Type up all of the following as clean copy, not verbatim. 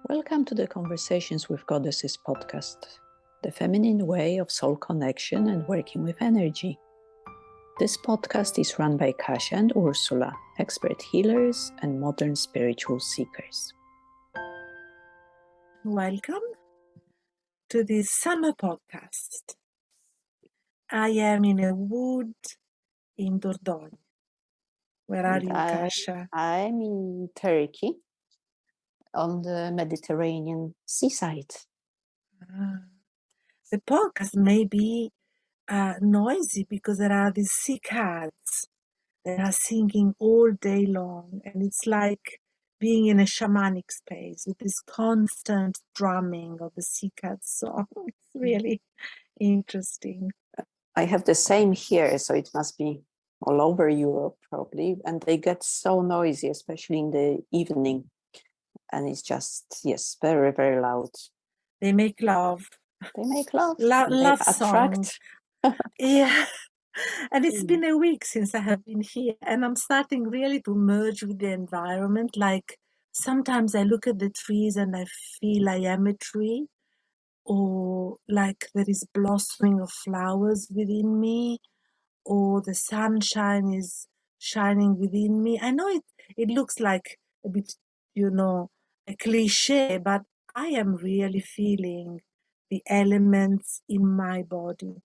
Welcome to the Conversations with Goddesses podcast, the feminine way of soul connection and working with energy. This podcast is run by Kasia and Ursula, expert healers and modern spiritual seekers. Welcome to this summer podcast. I am in a wood in Dordogne. Where are you, Kasia? I'm in Turkey, on the Mediterranean seaside. The podcast may be noisy because there are these cicadas that are singing all day long, and it's like being in a shamanic space with this constant drumming of the cicadas song. It's really interesting. I have the same here, so it must be all over Europe probably, and they get so noisy, especially in the evening. And it's just, yes, very, very loud. They make love. They make love. Love they songs. Yeah. And it's been a week since I have been here, and I'm starting really to merge with the environment. Like sometimes I look at the trees and I feel I am a tree, or like there is blossoming of flowers within me, or the sunshine is shining within me. I know it looks like a bit, a cliche, but I am really feeling the elements in my body.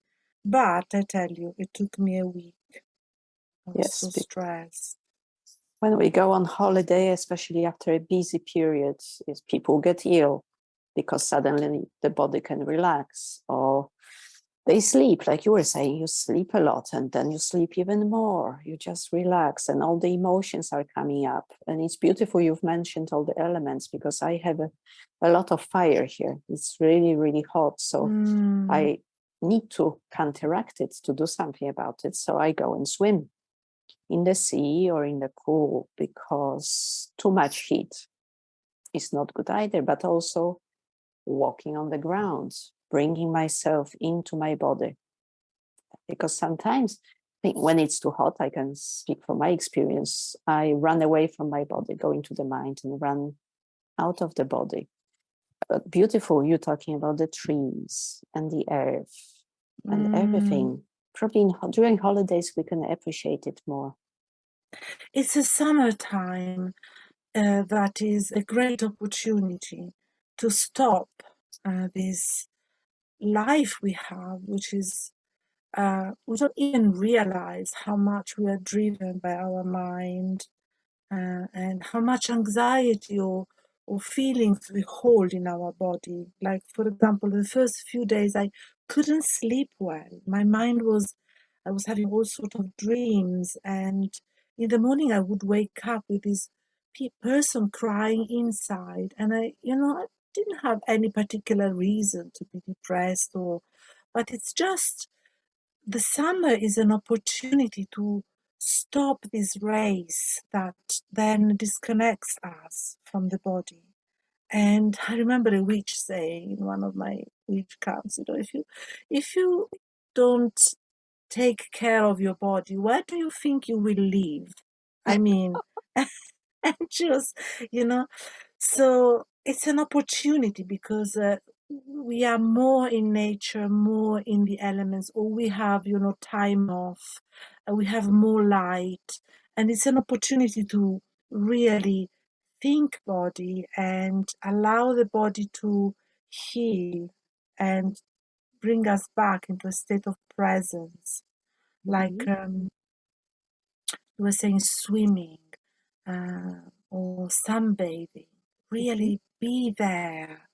But I tell you, it took me a week. I was so stressed. When we go on holiday, especially after a busy period, is people get ill because suddenly the body can relax, or they sleep, like you were saying, you sleep a lot and then you sleep even more. You just relax and all the emotions are coming up. And it's beautiful you've mentioned all the elements, because I have a lot of fire here. It's really, really hot. So I need to counteract it, to do something about it. So I go and swim in the sea or in the pool, because too much heat is not good either, but also walking on the ground, bringing myself into my body. Because sometimes when it's too hot, I can speak from my experience, I run away from my body, go into the mind and run out of the body. But beautiful, you're talking about the trees and the earth and everything. Probably during holidays, we can appreciate it more. It's a summertime that is a great opportunity to stop this life we have, which is we don't even realize how much we are driven by our mind and how much anxiety or feelings we hold in our body. Like, for example, the first few days I couldn't sleep well. I was having all sorts of dreams, and in the morning I would wake up with this person crying inside, and I didn't have any particular reason to be depressed, but it's just the summer is an opportunity to stop this race that then disconnects us from the body. And I remember a witch saying in one of my witch camps, if you don't take care of your body, where do you think you will live? I mean, and just, so it's an opportunity because we are more in nature, more in the elements, or we have, time off, we have more light, and it's an opportunity to really think body and allow the body to heal and bring us back into a state of presence. Like you were saying, swimming or sunbathing. Really be there.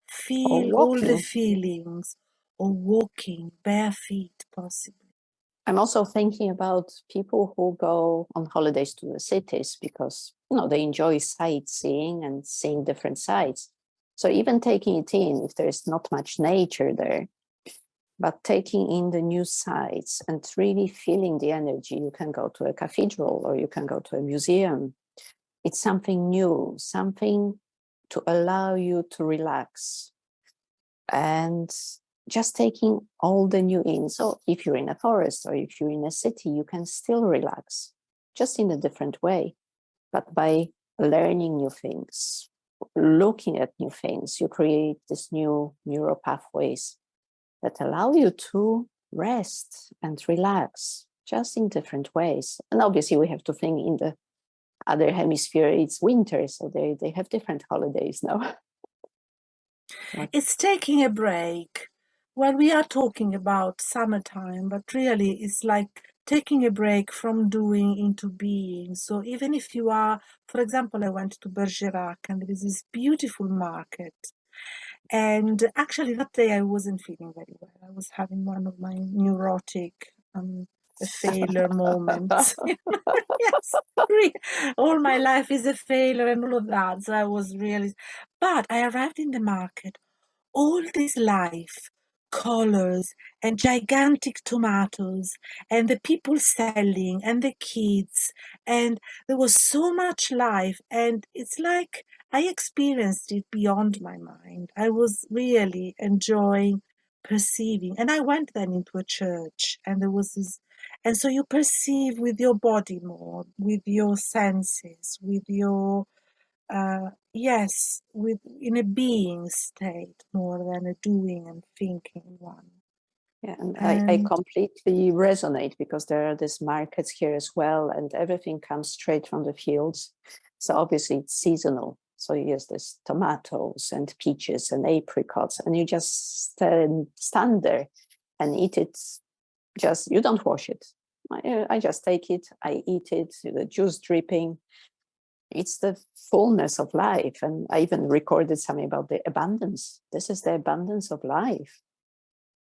Feel all the feelings, or walking bare feet possibly. I'm also thinking about people who go on holidays to the cities because, they enjoy sightseeing and seeing different sights. So even taking it in, if there's not much nature there, but taking in the new sights and really feeling the energy, you can go to a cathedral or you can go to a museum. It's something new, something to allow you to relax. And just taking all the new in. So if you're in a forest or if you're in a city, you can still relax, just in a different way, but by learning new things, looking at new things, you create these new neural pathways that allow you to rest and relax just in different ways. And obviously we have to think in the other hemisphere, it's winter, so they have different holidays now. It's taking a break. Well, we are talking about summertime, but really it's like taking a break from doing into being. So even if you are, for example, I went to Bergerac and there is this beautiful market. And actually that day I wasn't feeling very well. I was having one of my neurotic failure moments. Yes, all my life is a failure and all of that. So I was really, but I arrived in the market, all this life, colors and gigantic tomatoes and the people selling and the kids, and there was so much life, and it's like I experienced it beyond my mind. I was really enjoying perceiving, and I went then into a church and there was this, and so you perceive with your body more, with your senses, with your yes, with in a being state more than a doing and thinking one. Yeah, and I completely resonate, because there are these markets here as well, and everything comes straight from the fields. So obviously it's seasonal. So yes, there's tomatoes and peaches and apricots, and you just stand there and eat it. Just, you don't wash it. I just take it, I eat it, the juice dripping. It's the fullness of life. And I even recorded something about the abundance. This is the abundance of life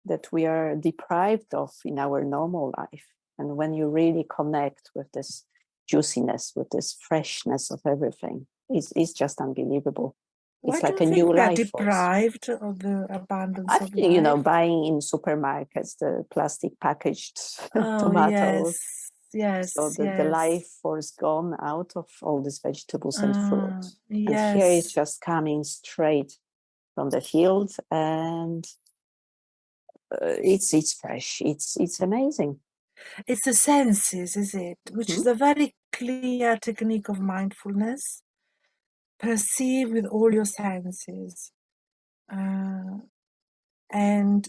that we are deprived of in our normal life. And when you really connect with this juiciness, with this freshness of everything, it's just unbelievable. Why It's like do a you new think we are life force. deprived of the abundance I of think, life? buying in supermarkets, the plastic packaged Oh, tomatoes. yes, So the life force gone out of all these vegetables and fruit. And here it's yes. just coming straight from the field, and it's fresh. It's amazing. It's the senses, is it? Which is a very clear technique of mindfulness. Perceive with all your senses. And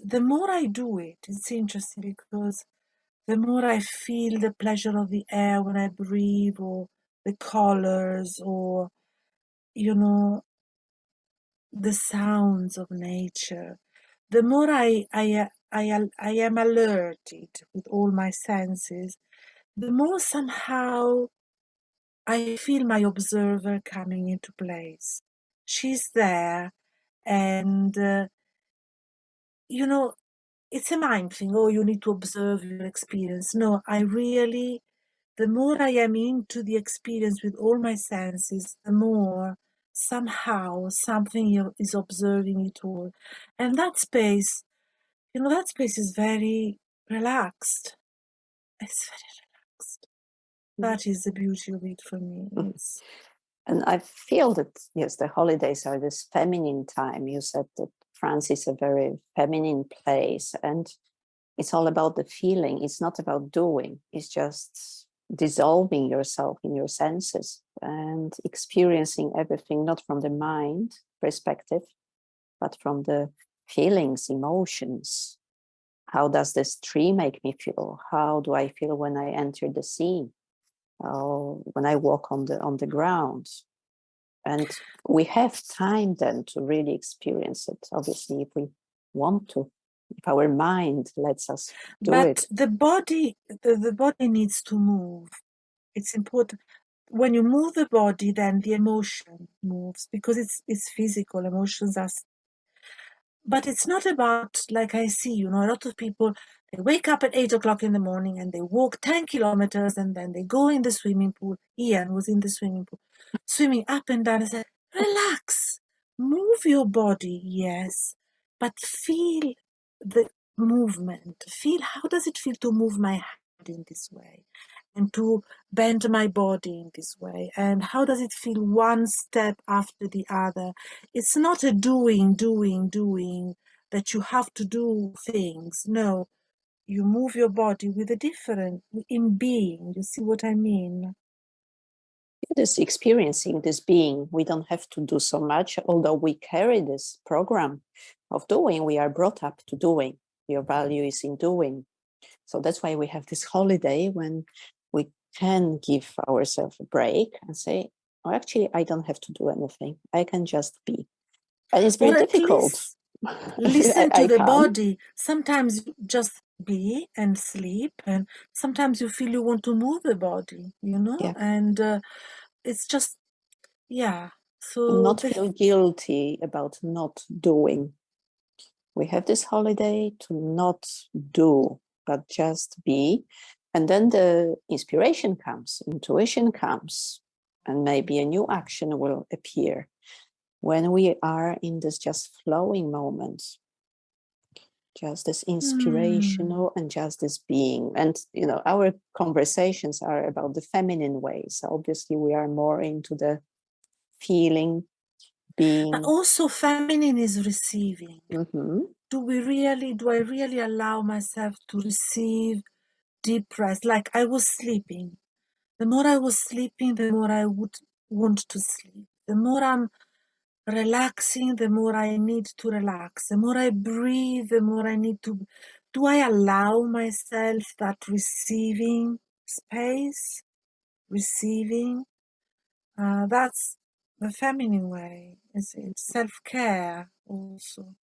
the more I do it, it's interesting because the more I feel the pleasure of the air when I breathe, or the colors, or, the sounds of nature, the more I am alerted with all my senses, the more somehow I feel my observer coming into place. She's there, and, it's a mind thing. Oh, you need to observe your experience. No, the more I am into the experience with all my senses, the more somehow something is observing it all. And that space is very relaxed. It's very relaxed. That is the beauty of it for me. And I feel that, yes, the holidays are this feminine time. You said that France is a very feminine place, and it's all about the feeling. It's not about doing. It's just dissolving yourself in your senses and experiencing everything, not from the mind perspective, but from the feelings, emotions. How does this tree make me feel? How do I feel when I enter the sea? When I walk on the ground? And we have time then to really experience it, obviously, if we want to, if our mind lets us do it. But the body needs to move. It's important. When you move the body, then the emotion moves, because it's physical. Emotions are. But it's not about, like I see, a lot of people, they wake up at 8 o'clock in the morning and they walk 10 kilometers and then they go in the swimming pool. Ian was in the swimming pool, swimming up and down. I said, relax, move your body, yes, but feel the movement. Feel, how does it feel to move my hand in this way and to bend my body in this way? And how does it feel one step after the other? It's not a doing that you have to do things. No, you move your body with a different, in being. You see what I mean? this experiencing, this being. We don't have to do so much, although we carry this program of doing. We are brought up to doing. Your value is in doing. So that's why we have this holiday when we can give ourselves a break and say, oh, actually, I don't have to do anything. I can just be. And it's very Or at difficult. least listen to I the can't. body. Sometimes you just be and sleep, and sometimes you feel you want to move the body, Yeah. and it's just, yeah. And So not feel guilty about not doing. We have this holiday to not do, but just be. And then the inspiration comes, intuition comes, and maybe a new action will appear when we are in this just flowing moment, just this inspirational and just this being. And, our conversations are about the feminine ways. So obviously, we are more into the feeling, being. But also feminine is receiving. Mm-hmm. Do I really allow myself to receive deep rest? Like I was sleeping. The more I was sleeping, the more I would want to sleep. The more I'm relaxing, the more I need to relax. The more I breathe, the more I need to. Do I allow myself that receiving space? Receiving? That's the feminine way. It's self-care also.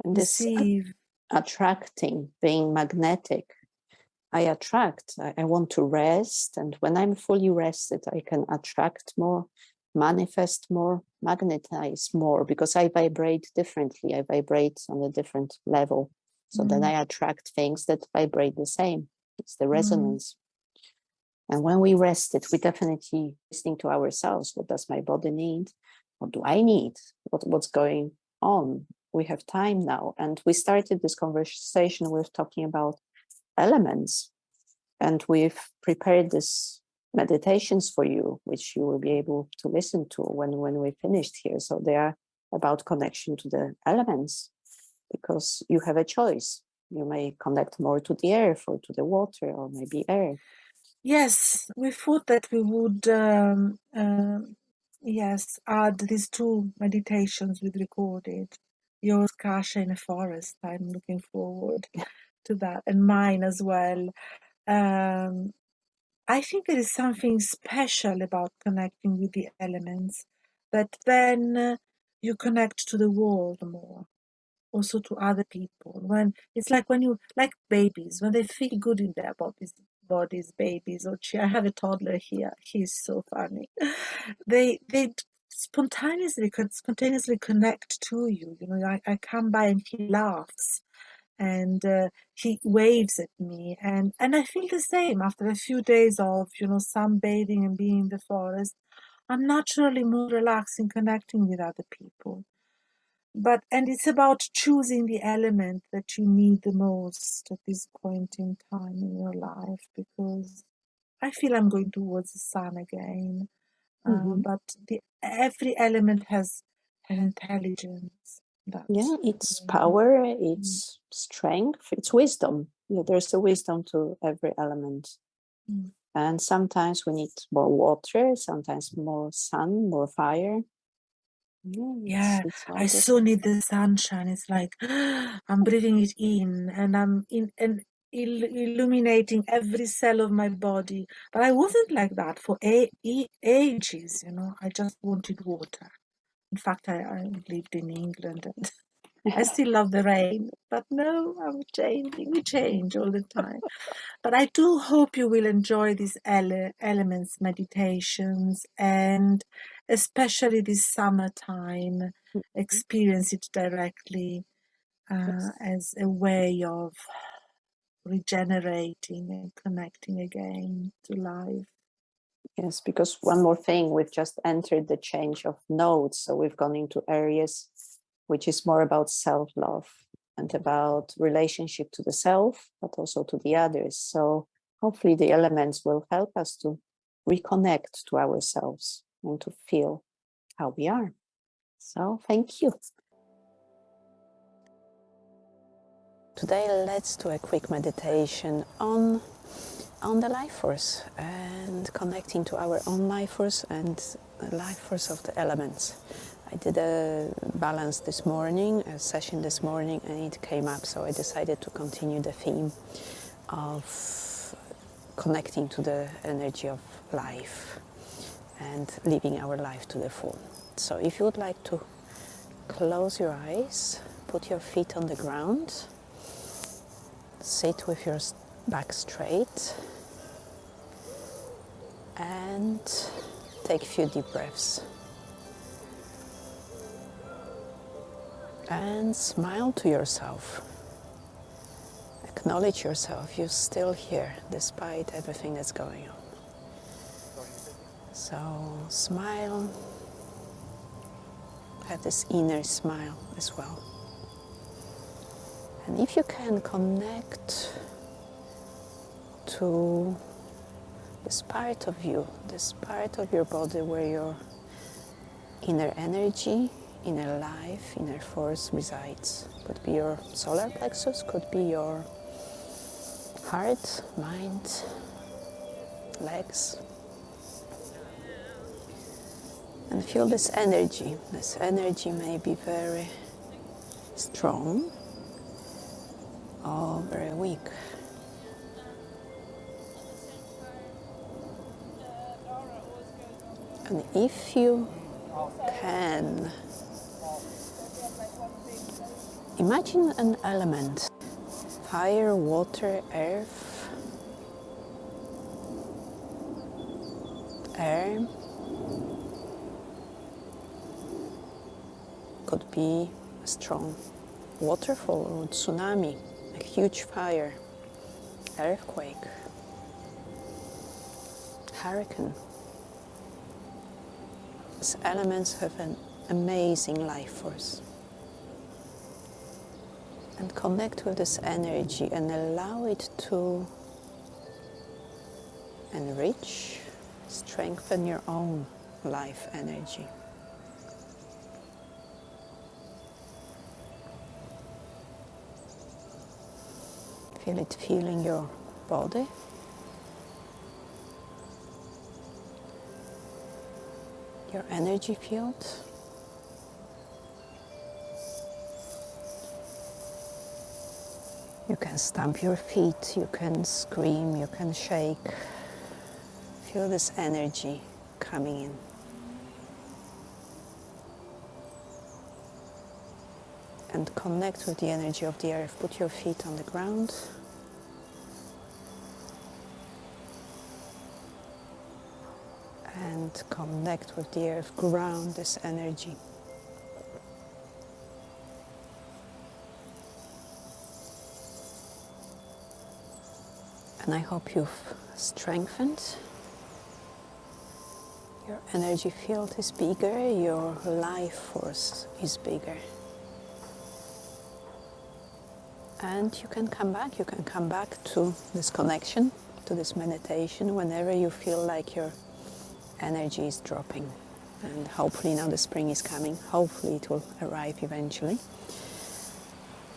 And this Receive. attracting, being magnetic. I attract, I want to rest. And when I'm fully rested, I can attract more, manifest more, magnetize more, because I vibrate differently. I vibrate on a different level. So then I attract things that vibrate the same. It's the resonance. And when we rested, we definitely listening to ourselves. What does my body need? What do I need? What's going on? We have time now. And we started this conversation with talking about elements. And we've prepared this meditations for you, which you will be able to listen to when we finished here. So they are about connection to the elements, because you have a choice. You may connect more to the earth or to the water, or maybe air. Yes, we thought that we would, add these two meditations we recorded. Yours, Kasia, in a forest. I'm looking forward to that, and mine as well. I think there is something special about connecting with the elements, that then you connect to the world more, also to other people. When it's like like babies, when they feel good in their bodies, babies. Or I have a toddler here. He's so funny. They spontaneously connect to you. I come by and he laughs, and he waves at me, and I feel the same after a few days of sunbathing and being in the forest. I'm naturally more relaxed in connecting with other people. And it's about choosing the element that you need the most at this point in time in your life, because I feel I'm going towards the sun again. But every element has an intelligence. Yeah, it's power, it's strength, it's wisdom. There's a wisdom to every element. And sometimes we need more water, sometimes more sun, more fire. It's I so need the sunshine. It's like I'm breathing it in, and I'm in and illuminating every cell of my body. But I wasn't like that for ages. I just wanted water. In fact, I lived in England, and I still love the rain. But no, I'm changing. We change all the time. But I do hope you will enjoy these elements meditations, and especially this summertime, experience it directly as a way of regenerating and connecting again to life. Yes, because one more thing, we've just entered the change of nodes. So we've gone into areas which is more about self-love and about relationship to the self, but also to the others. So hopefully the elements will help us to reconnect to ourselves and to feel how we are. So thank you. Today, let's do a quick meditation on on the life force and connecting to our own life force and the life force of the elements. I did a balance this morning, a session this morning, and it came up, so I decided to continue the theme of connecting to the energy of life and living our life to the full. So if you would like to close your eyes, put your feet on the ground, sit with your back straight, and take a few deep breaths. And smile to yourself. Acknowledge yourself, you're still here despite everything that's going on. So smile, have this inner smile as well. And if you can connect to this part of you, this part of your body where your inner energy, inner life, inner force resides. Could be your solar plexus, could be your heart, mind, legs. And feel this energy. This energy may be very strong or very weak. And if you can, imagine an element, fire, water, earth, air, could be a strong waterfall or tsunami, a huge fire, earthquake, hurricane. These elements have an amazing life force. And connect with this energy and allow it to enrich, strengthen your own life energy. Feel it filling your body. Your energy field. You can stamp your feet, you can scream, you can shake. Feel this energy coming in. And connect with the energy of the earth. Put your feet on the ground. And connect with the earth. Ground this energy. And I hope you've strengthened. Your energy field is bigger, your life force is bigger. And you can come back to this connection, to this meditation whenever you feel like your energy is dropping. And hopefully now the spring is coming, hopefully it will arrive eventually.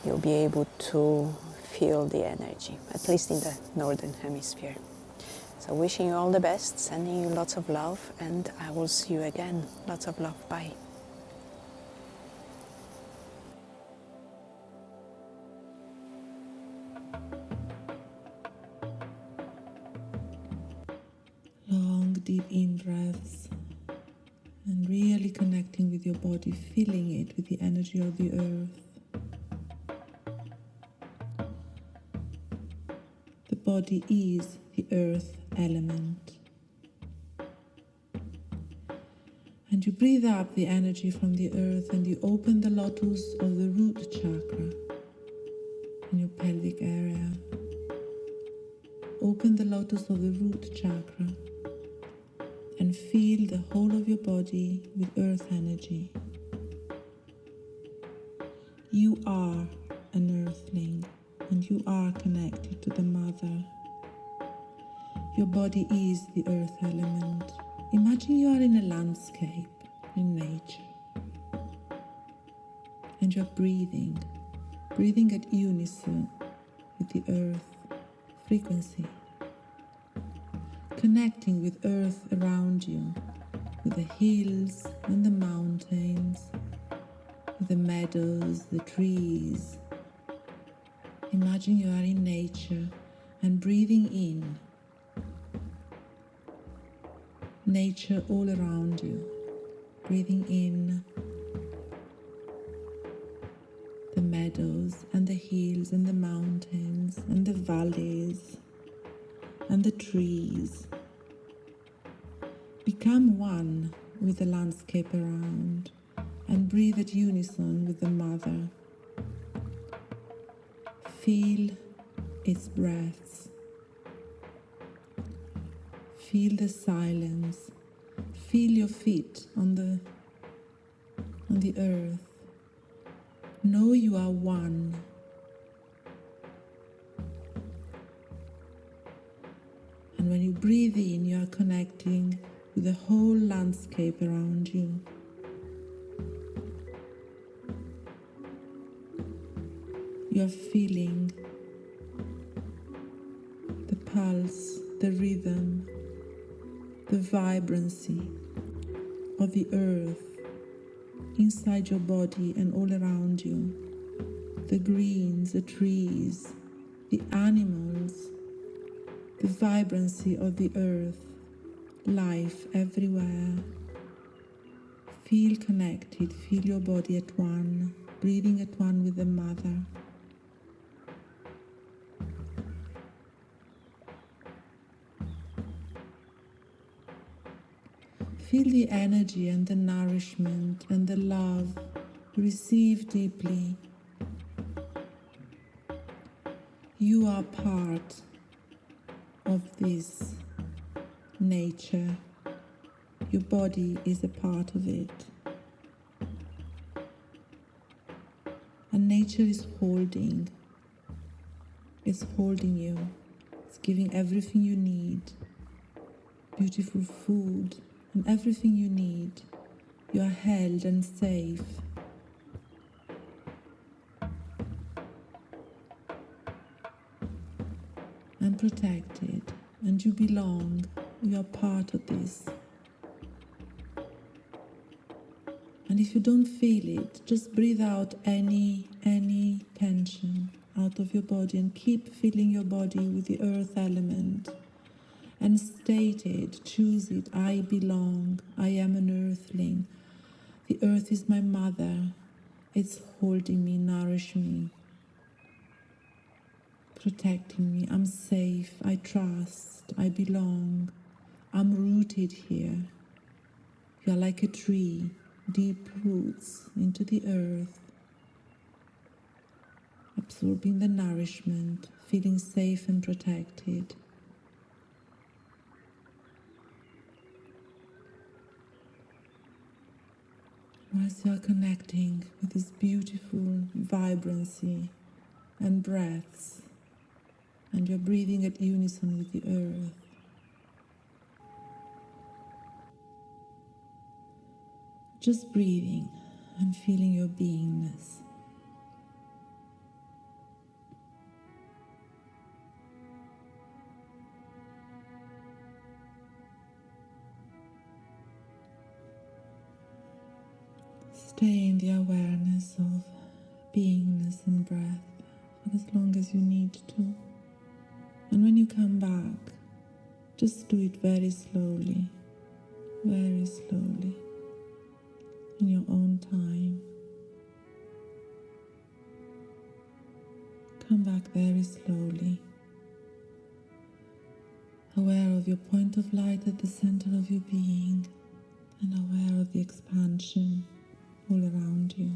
You'll be able to feel the energy, at least in the northern hemisphere. So wishing you all the best, sending you lots of love, and I will see you again. Lots of love, bye. Long, deep in-breaths and really connecting with your body, filling it with the energy of the earth. The body is the earth element. And you breathe up the energy from the earth and you open the lotus of the root chakra in your pelvic area. Open the lotus of the root chakra and feel the whole of your body with earth energy. You are an earthling and you are connected to the mother. Your body is the earth element. Imagine you are in a landscape, in nature, and you're breathing at unison with the earth frequency. connecting with earth around you, with the hills and the mountains, with the meadows, the trees. Imagine you are in nature and breathing in nature all around you, breathing in the meadows and the hills and the mountains and the valleys and the trees. Become one with the landscape around and breathe at unison with the mother. Feel its breaths. Feel the silence. Feel your feet on the earth. Know you are one. And when you breathe in, you are connecting with the whole landscape around you. You are feeling the pulse, the rhythm, the vibrancy of the earth inside your body and all around you. The greens, the trees, the animals, the vibrancy of the earth, life everywhere. Feel connected, feel your body at one, breathing at one with the mother. Feel the energy and the nourishment and the love. Receive deeply. You are part of this nature. Your body is a part of it. And nature is holding you. It's giving everything you need. Beautiful food and everything you need. You are held and safe. And protected. And you belong. You are part of this. And if you don't feel it, just breathe out any tension out of your body and keep filling your body with the earth element. And state it, choose it, I belong, I am an earthling. The earth is my mother, it's holding me, nourishing me, protecting me, I'm safe, I trust, I belong, I'm rooted here. You're like a tree, deep roots into the earth, absorbing the nourishment, feeling safe and protected. Whilst you are connecting with this beautiful vibrancy and breaths, and you're breathing at unison with the earth, just breathing and feeling your beingness. Stay in the awareness of beingness and breath for as long as you need to. And when you come back, just do it very slowly, in your own time. Come back very slowly, aware of your point of light at the center of your being and aware of the expansion all around you.